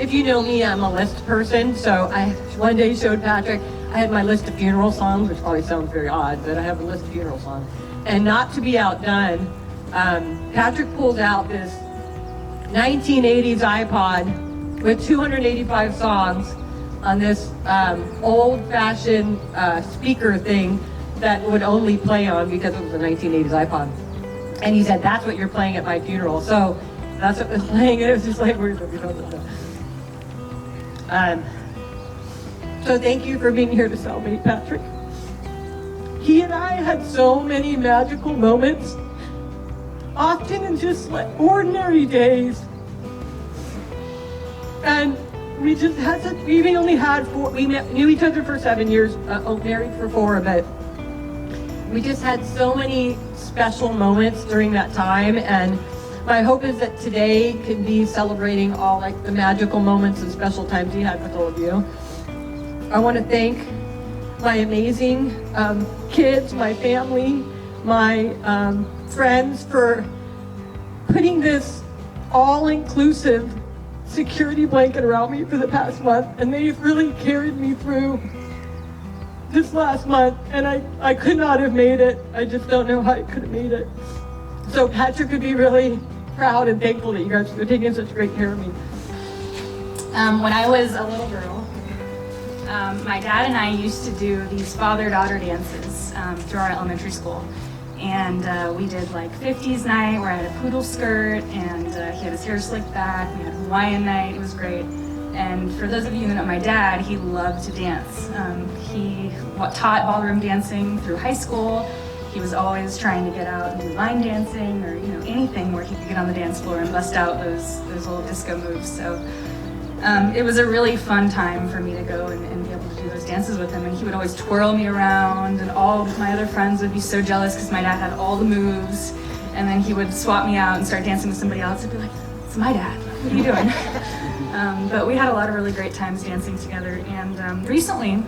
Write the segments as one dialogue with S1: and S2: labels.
S1: if you know me, I'm a list person, so I one day showed Patrick, I had my list of funeral songs, which probably sounds very odd, but I have a list of funeral songs. And not to be outdone, Patrick pulled out this 1980s iPod with 285 songs on this old-fashioned speaker thing that would only play on because it was a 1980s iPod. And he said, that's what you're playing at my funeral. So that's what was playing, and it was just like, we're so thank you for being here to celebrate Patrick. He and I had so many magical moments, often in just like ordinary days. And we just had such, we only had knew each other for 7 years, married for 4, but we just had so many special moments during that time. And my hope is that today can be celebrating all like the magical moments and special times he had with all of you. I want to thank my amazing kids, my family, my friends for putting this all-inclusive security blanket around me for the past month, and they've really carried me through this last month, and I could not have made it. I just don't know how I could have made it. So Patrick would be really proud and thankful that you guys are taking such great care of me.
S2: When I was a little girl, my dad and I used to do these father-daughter dances through our elementary school. And we did like 50s night where I had a poodle skirt and he had his hair slicked back. We had Hawaiian night, it was great. And for those of you that know my dad, he loved to dance. He taught ballroom dancing through high school. He was always trying to get out and do line dancing or anything where he could get on the dance floor and bust out those old disco moves. So it was a really fun time for me to go and be able to do those dances with him. And he would always twirl me around, and all of my other friends would be so jealous because my dad had all the moves. And then he would swap me out and start dancing with somebody else. I'd be like, it's my dad, what are you doing? But we had a lot of really great times dancing together. And recently,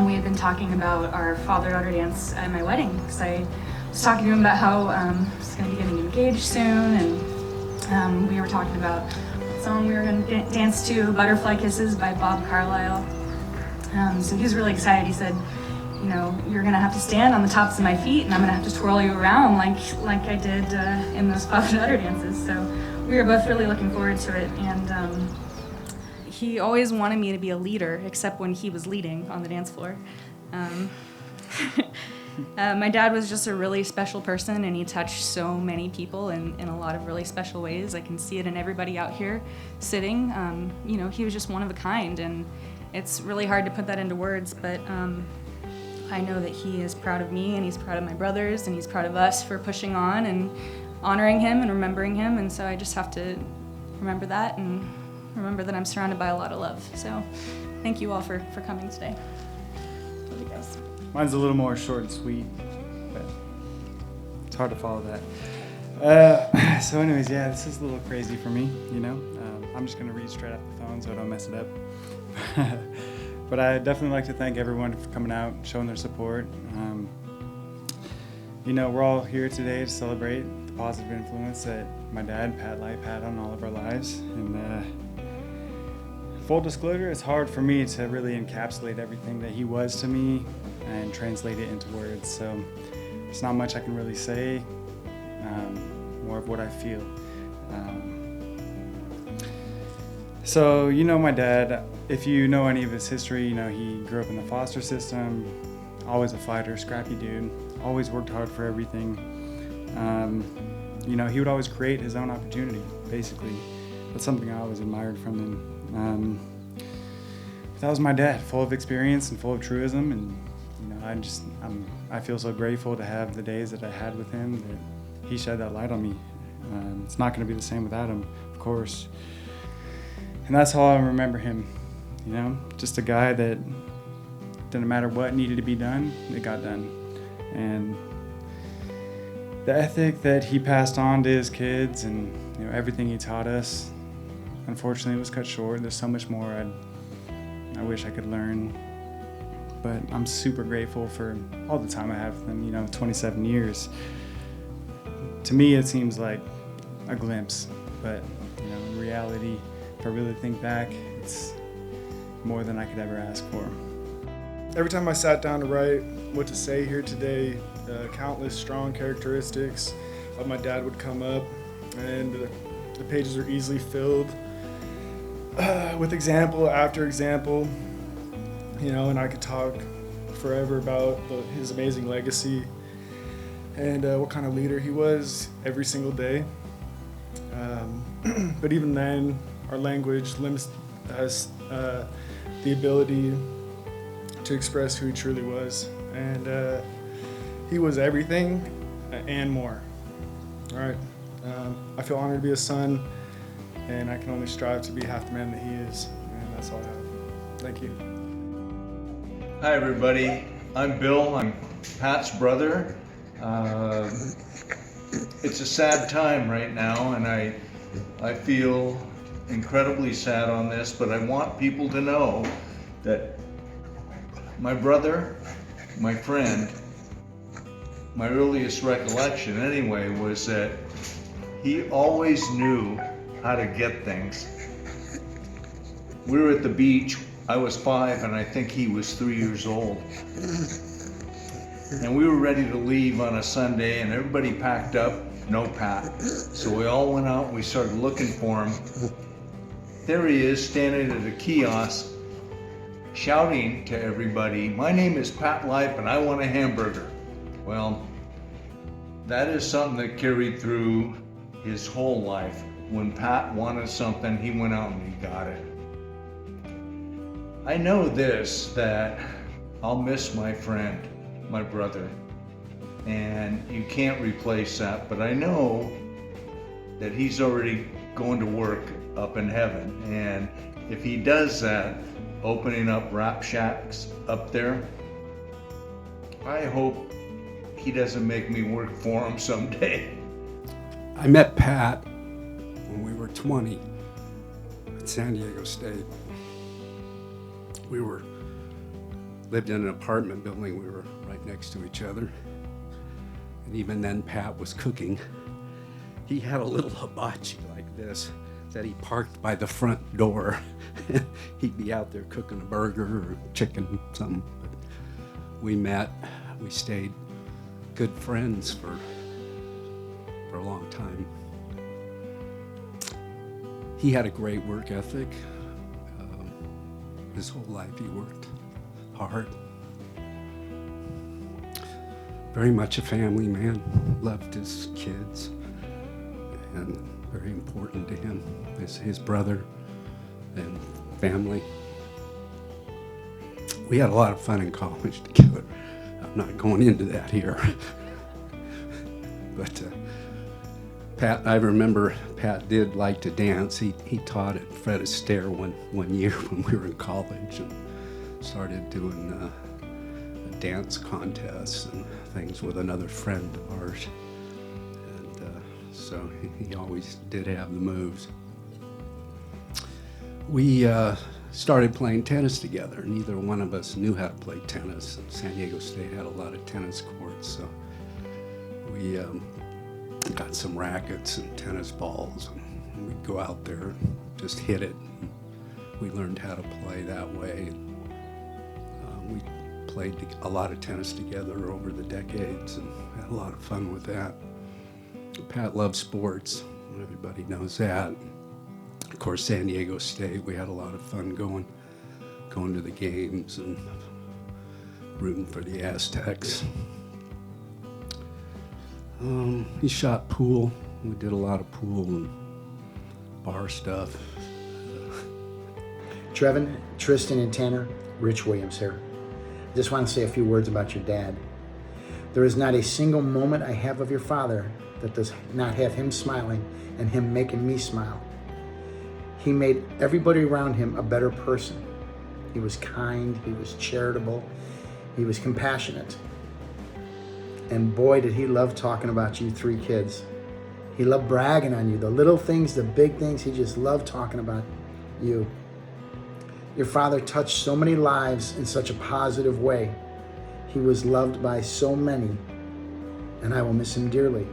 S2: we had been talking about our father-daughter dance at my wedding, because I was talking to him about how I was going to be getting engaged soon, and we were talking about what song we were going to dance to, Butterfly Kisses by Bob Carlyle. So he was really excited. He said, you're going to have to stand on the tops of my feet, and I'm going to have to twirl you around like I did in those father-daughter dances. So we were both really looking forward to it. And he always wanted me to be a leader, except when he was leading on the dance floor. My dad was just a really special person, and he touched so many people in a lot of really special ways. I can see it in everybody out here sitting. He was just one of a kind, and it's really hard to put that into words, but I know that he is proud of me, and he's proud of my brothers, and he's proud of us for pushing on and honoring him and remembering him. And so I just have to remember that and remember that I'm surrounded by a lot of love. So thank you all for coming today. Love you guys.
S3: Mine's a little more short and sweet, but it's hard to follow that. So anyways, yeah, this is a little crazy for me, I'm just going to read straight off the phone so I don't mess it up. But I definitely like to thank everyone for coming out, showing their support. We're all here today to celebrate the positive influence that my dad, Pat Lipe, had on all of our lives. And full disclosure, it's hard for me to really encapsulate everything that he was to me and translate it into words. So it's not much I can really say, more of what I feel. So my dad, if you know any of his history, he grew up in the foster system, always a fighter, scrappy dude, always worked hard for everything. He would always create his own opportunity, basically. That's something I always admired from him. That was my dad, full of experience and full of truism, and I feel so grateful to have the days that I had with him, that he shed that light on me. It's not going to be the same without him, of course. And that's how I remember him, just a guy that didn't matter what needed to be done, it got done. And the ethic that he passed on to his kids and everything he taught us, unfortunately it was cut short. There's so much more I wish I could learn. But I'm super grateful for all the time I have with him, 27 years. To me it seems like a glimpse, but in reality, if I really think back, it's more than I could ever ask for.
S4: Every time I sat down to write what to say here today, countless strong characteristics of my dad would come up, and the pages are easily filled with example after example, and I could talk forever about his amazing legacy and what kind of leader he was every single day. But even then, our language limits us the ability to express who he truly was. And he was everything and more. All right. I feel honored to be a son, and I can only strive to be half the man that he is. And that's all I have. Thank you.
S5: Hi everybody, I'm Bill, I'm Pat's brother. It's a sad time right now, and I feel incredibly sad on this, but I want people to know that my brother, my friend, my earliest recollection anyway, was that he always knew how to get things. We were at the beach. I was 5 and I think he was 3 years old. And we were ready to leave on a Sunday and everybody packed up, no Pat. So we all went out and we started looking for him. There he is, standing at a kiosk, shouting to everybody, "My name is Pat Lipe and I want a hamburger." Well, that is something that carried through his whole life. When Pat wanted something, he went out and he got it. I know this, that I'll miss my friend, my brother, and you can't replace that, but I know that he's already going to work up in heaven, and if he does that, opening up rap shacks up there, I hope he doesn't make me work for him someday.
S6: I met Pat when we were 20 at San Diego State. We lived in an apartment building. We were right next to each other. And even then, Pat was cooking. He had a little hibachi like this that he parked by the front door. He'd be out there cooking a burger or chicken, something. But we met, we stayed good friends for a long time. He had a great work ethic. His whole life he worked hard. Very much a family man, loved his kids, and very important to him is his brother and family. We had a lot of fun in college together. I'm not going into that here. But Pat, I remember Pat did like to dance. He taught at Fred Astaire one year when we were in college and started doing dance contests and things with another friend of ours. And so he always did have the moves. We started playing tennis together. Neither one of us knew how to play tennis. And San Diego State had a lot of tennis courts, so we got some rackets and tennis balls, and we'd go out there and just hit it. We learned how to play that way. We played a lot of tennis together over the decades and had a lot of fun with that. Pat loves sports, everybody knows that. Of course, San Diego State, we had a lot of fun going to the games and rooting for the Aztecs. He shot pool. We did a lot of pool and bar stuff.
S7: Trevin, Tristan, and Tanner, Rich Williams here. I just want to say a few words about your dad. There is not a single moment I have of your father that does not have him smiling and him making me smile. He made everybody around him a better person. He was kind, he was charitable, he was compassionate. And boy, did he love talking about you three kids. He loved bragging on you. The little things, the big things, he just loved talking about you. Your father touched so many lives in such a positive way. He was loved by so many, and I will miss him dearly.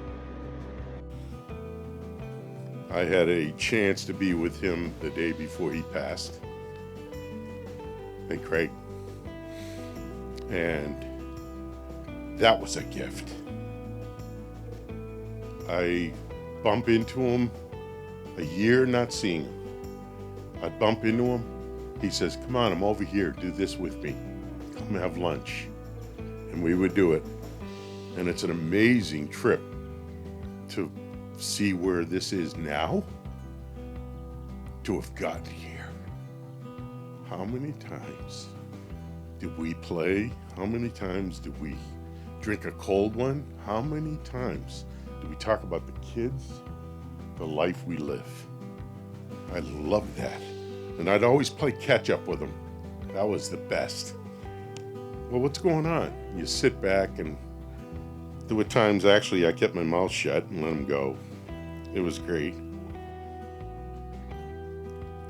S8: I had a chance to be with him the day before he passed, and Craig, and that was a gift. I bump into him a year not seeing him. I'd bump into him. He says, "Come on, I'm over here. Do this with me. Come have lunch." And we would do it. And it's an amazing trip to see where this is now, to have gotten here. How many times did we play? How many times did we drink a cold one? How many times did we talk about the kids, the life we live? I love that. And I'd always play catch up with them. That was the best. Well, what's going on? You sit back, and there were times actually I kept my mouth shut and let him go. It was great.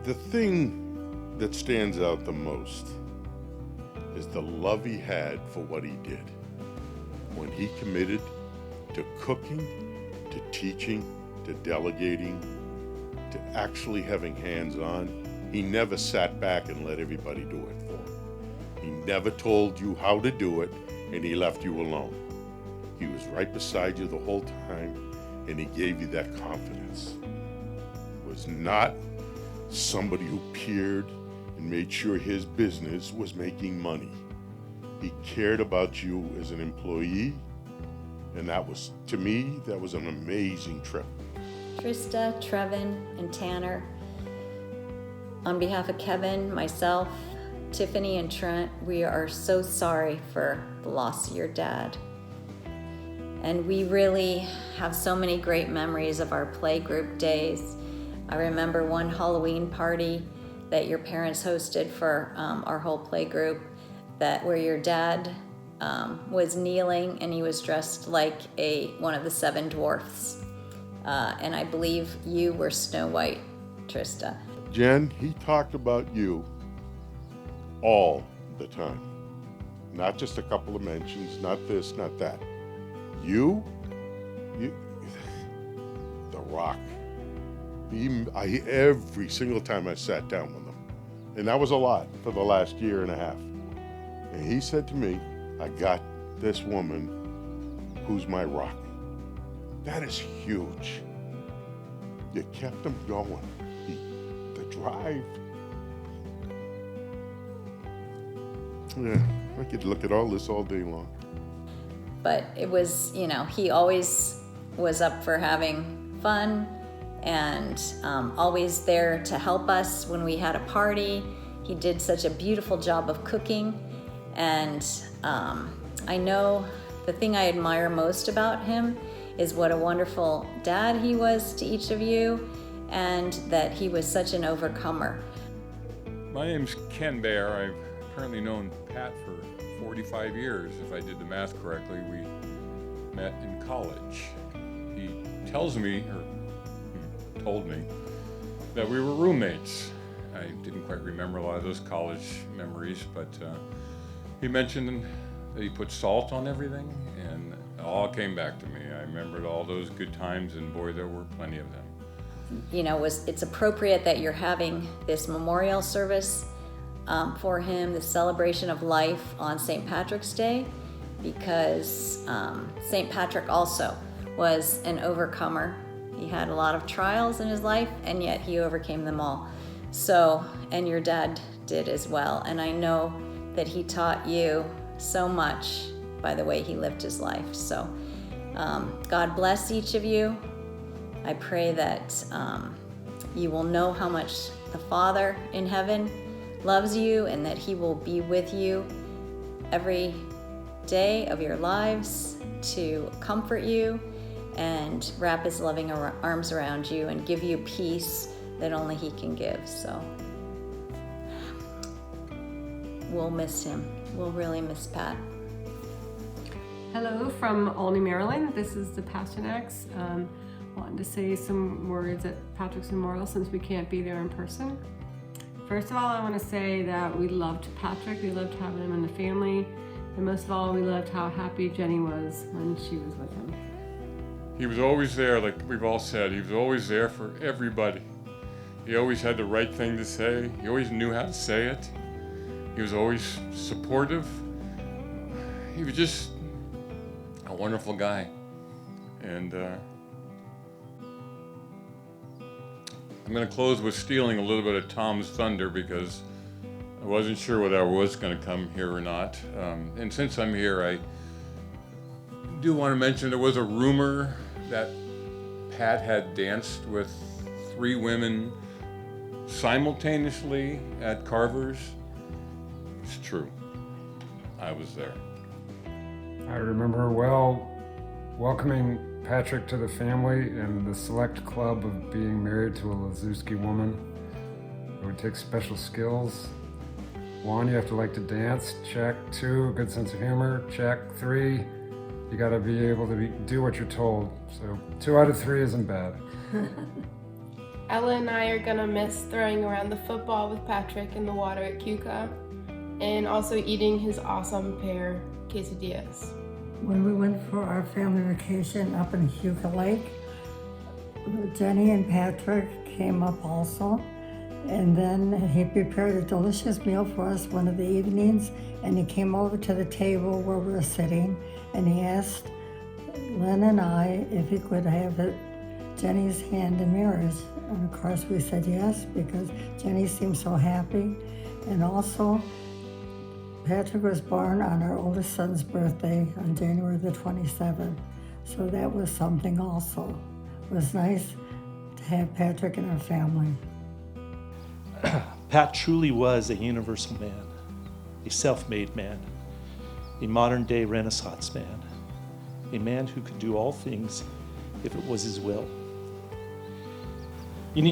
S8: The thing that stands out the most is the love he had for what he did. When he committed to cooking, to teaching, to delegating, to actually having hands-on, he never sat back and let everybody do it for him. He never told you how to do it, and he left you alone. He was right beside you the whole time, and he gave you that confidence. It was not somebody who peered and made sure his business was making money. He cared about you as an employee, and that was, to me, that was an amazing trip.
S9: Trista, Trevin, and Tanner, on behalf of Kevin, myself, Tiffany, and Trent, we are so sorry for the loss of your dad. And we really have so many great memories of our playgroup days. I remember one Halloween party that your parents hosted for our whole playgroup, where your dad was kneeling and he was dressed like one of the 7 dwarfs. And I believe you were Snow White, Trista.
S8: Jen, he talked about you all the time. Not just a couple of mentions, not this, not that. You, the rock. Every single time I sat down with him, and that was a lot for the last year and a half. And he said to me, "I got this woman who's my rock." That is huge. You kept him going. The drive. Yeah, I could look at all this all day long.
S9: But it was, he always was up for having fun and always there to help us when we had a party. He did such a beautiful job of cooking. And I know the thing I admire most about him is what a wonderful dad he was to each of you, and that he was such an overcomer.
S10: My name's Ken Bear. I've apparently known Pat for 45 years. If I did the math correctly, we met in college. He tells me, or he told me, that we were roommates. I didn't quite remember a lot of those college memories, but he mentioned that he put salt on everything, and it all came back to me. I remembered all those good times, and boy, there were plenty of them.
S9: It's appropriate that you're having this memorial service for him, the celebration of life on St. Patrick's Day, because St. Patrick also was an overcomer. He had a lot of trials in his life, and yet he overcame them all. So, and your dad did as well. And I know that he taught you so much by the way he lived his life. So God bless each of you. I pray that you will know how much the Father in heaven loves you, and that he will be with you every day of your lives to comfort you and wrap his loving arms around you and give you peace that only he can give. So we'll miss him. We'll really miss Pat.
S11: Hello from Olney, Maryland. This is the Pasternaks. Wanting to say some words at Patrick's Memorial since we can't be there in person. First of all, I want to say that we loved Patrick. We loved having him in the family. And most of all, we loved how happy Jenny was when she was with him.
S10: He was always there, like we've all said. He was always there for everybody. He always had the right thing to say. He always knew how to say it. He was always supportive. He was just a wonderful guy. And I'm going to close with stealing a little bit of Tom's thunder because I wasn't sure whether I was going to come here or not. And since I'm here, I do want to mention there was a rumor that Pat had danced with 3 women simultaneously at Carver's. It's true. I was there.
S12: I remember well welcoming Patrick to the family and the select club of being married to a Lazowski woman. It would take special skills. 1, you have to like to dance. Check. 2, a good sense of humor. Check. 3, you got to be able to do what you're told. So 2 out of 3 isn't bad.
S13: Ella and I are gonna miss throwing around the football with Patrick in the water at Keuka, and also eating his awesome pear quesadillas.
S14: When we went for our family vacation up in Keuka Lake, Jenny and Patrick came up also, and then he prepared a delicious meal for us one of the evenings, and he came over to the table where we were sitting, and he asked Lynn and I if he could have Jenny's hand in marriage. And of course we said yes, because Jenny seemed so happy. And also, Patrick was born on our oldest son's birthday on January the 27th. So that was something also. It was nice to have Patrick in our family.
S15: Pat truly was a universal man, a self-made man, a modern-day Renaissance man, a man who could do all things if it was his will.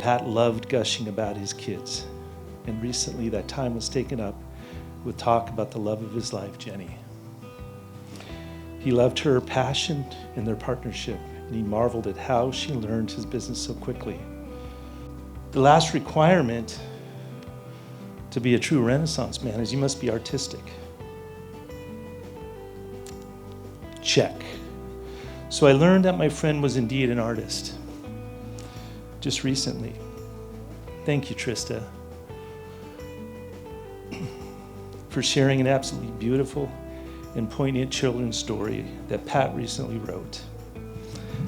S15: Pat loved gushing about his kids, and recently that time was taken up with talk about the love of his life, Jenny. He loved her passion in their partnership, and he marveled at how she learned his business so quickly. The last requirement to be a true Renaissance man is you must be artistic. Check. So I learned that my friend was indeed an artist just recently. Thank you, Trista, for sharing an absolutely beautiful and poignant children's story that Pat recently wrote.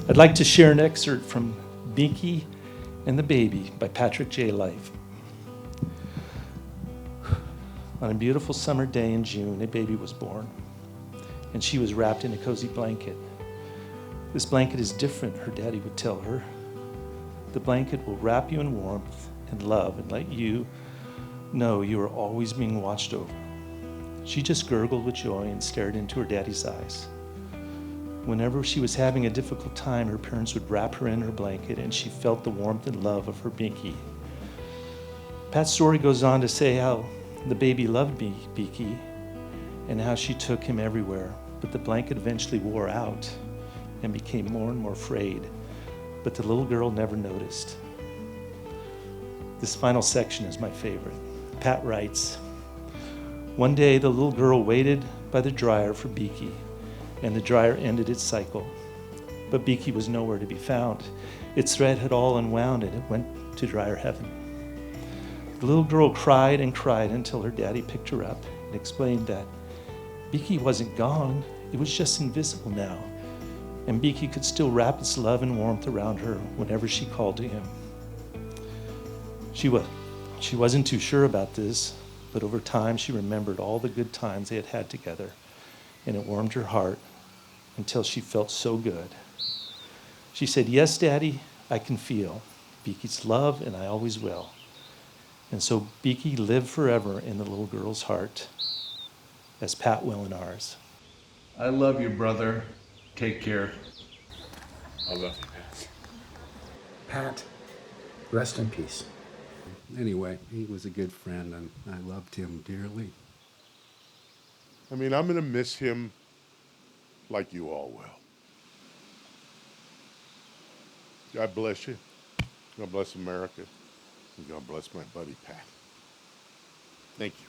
S15: I'd like to share an excerpt from Binky and the Baby by Patrick J. Life. On a beautiful summer day in June, a baby was born, and she was wrapped in a cozy blanket. This blanket is different, her daddy would tell her. The blanket will wrap you in warmth and love and let you know you are always being watched over. She just gurgled with joy and stared into her daddy's eyes. Whenever she was having a difficult time, her parents would wrap her in her blanket and she felt the warmth and love of her Binky. Pat's story goes on to say how the baby loved Binky and how she took him everywhere, but the blanket eventually wore out and became more and more frayed, but the little girl never noticed. This final section is my favorite. Pat writes, "One day the little girl waited by the dryer for Binky, and the dryer ended its cycle. But Binky was nowhere to be found. Its thread had all unwound and it went to dryer heaven. The little girl cried and cried until her daddy picked her up and explained that Binky wasn't gone, it was just invisible now, and Binky could still wrap its love and warmth around her whenever she called to him. She wasn't too sure about this, but over time she remembered all the good times they had had together, and it warmed her heart until she felt so good. She said, 'Yes, Daddy, I can feel Binky's love, and I always will.' And so Binky lived forever in the little girl's heart, as Pat will in ours."
S5: I love you, brother. Take care.
S10: I love you, Pat.
S7: Pat, rest in peace.
S6: Anyway, he was a good friend, and I loved him dearly.
S8: I mean, I'm going to miss him like you all will. God bless you. God bless America. And God bless my buddy, Pat. Thank you.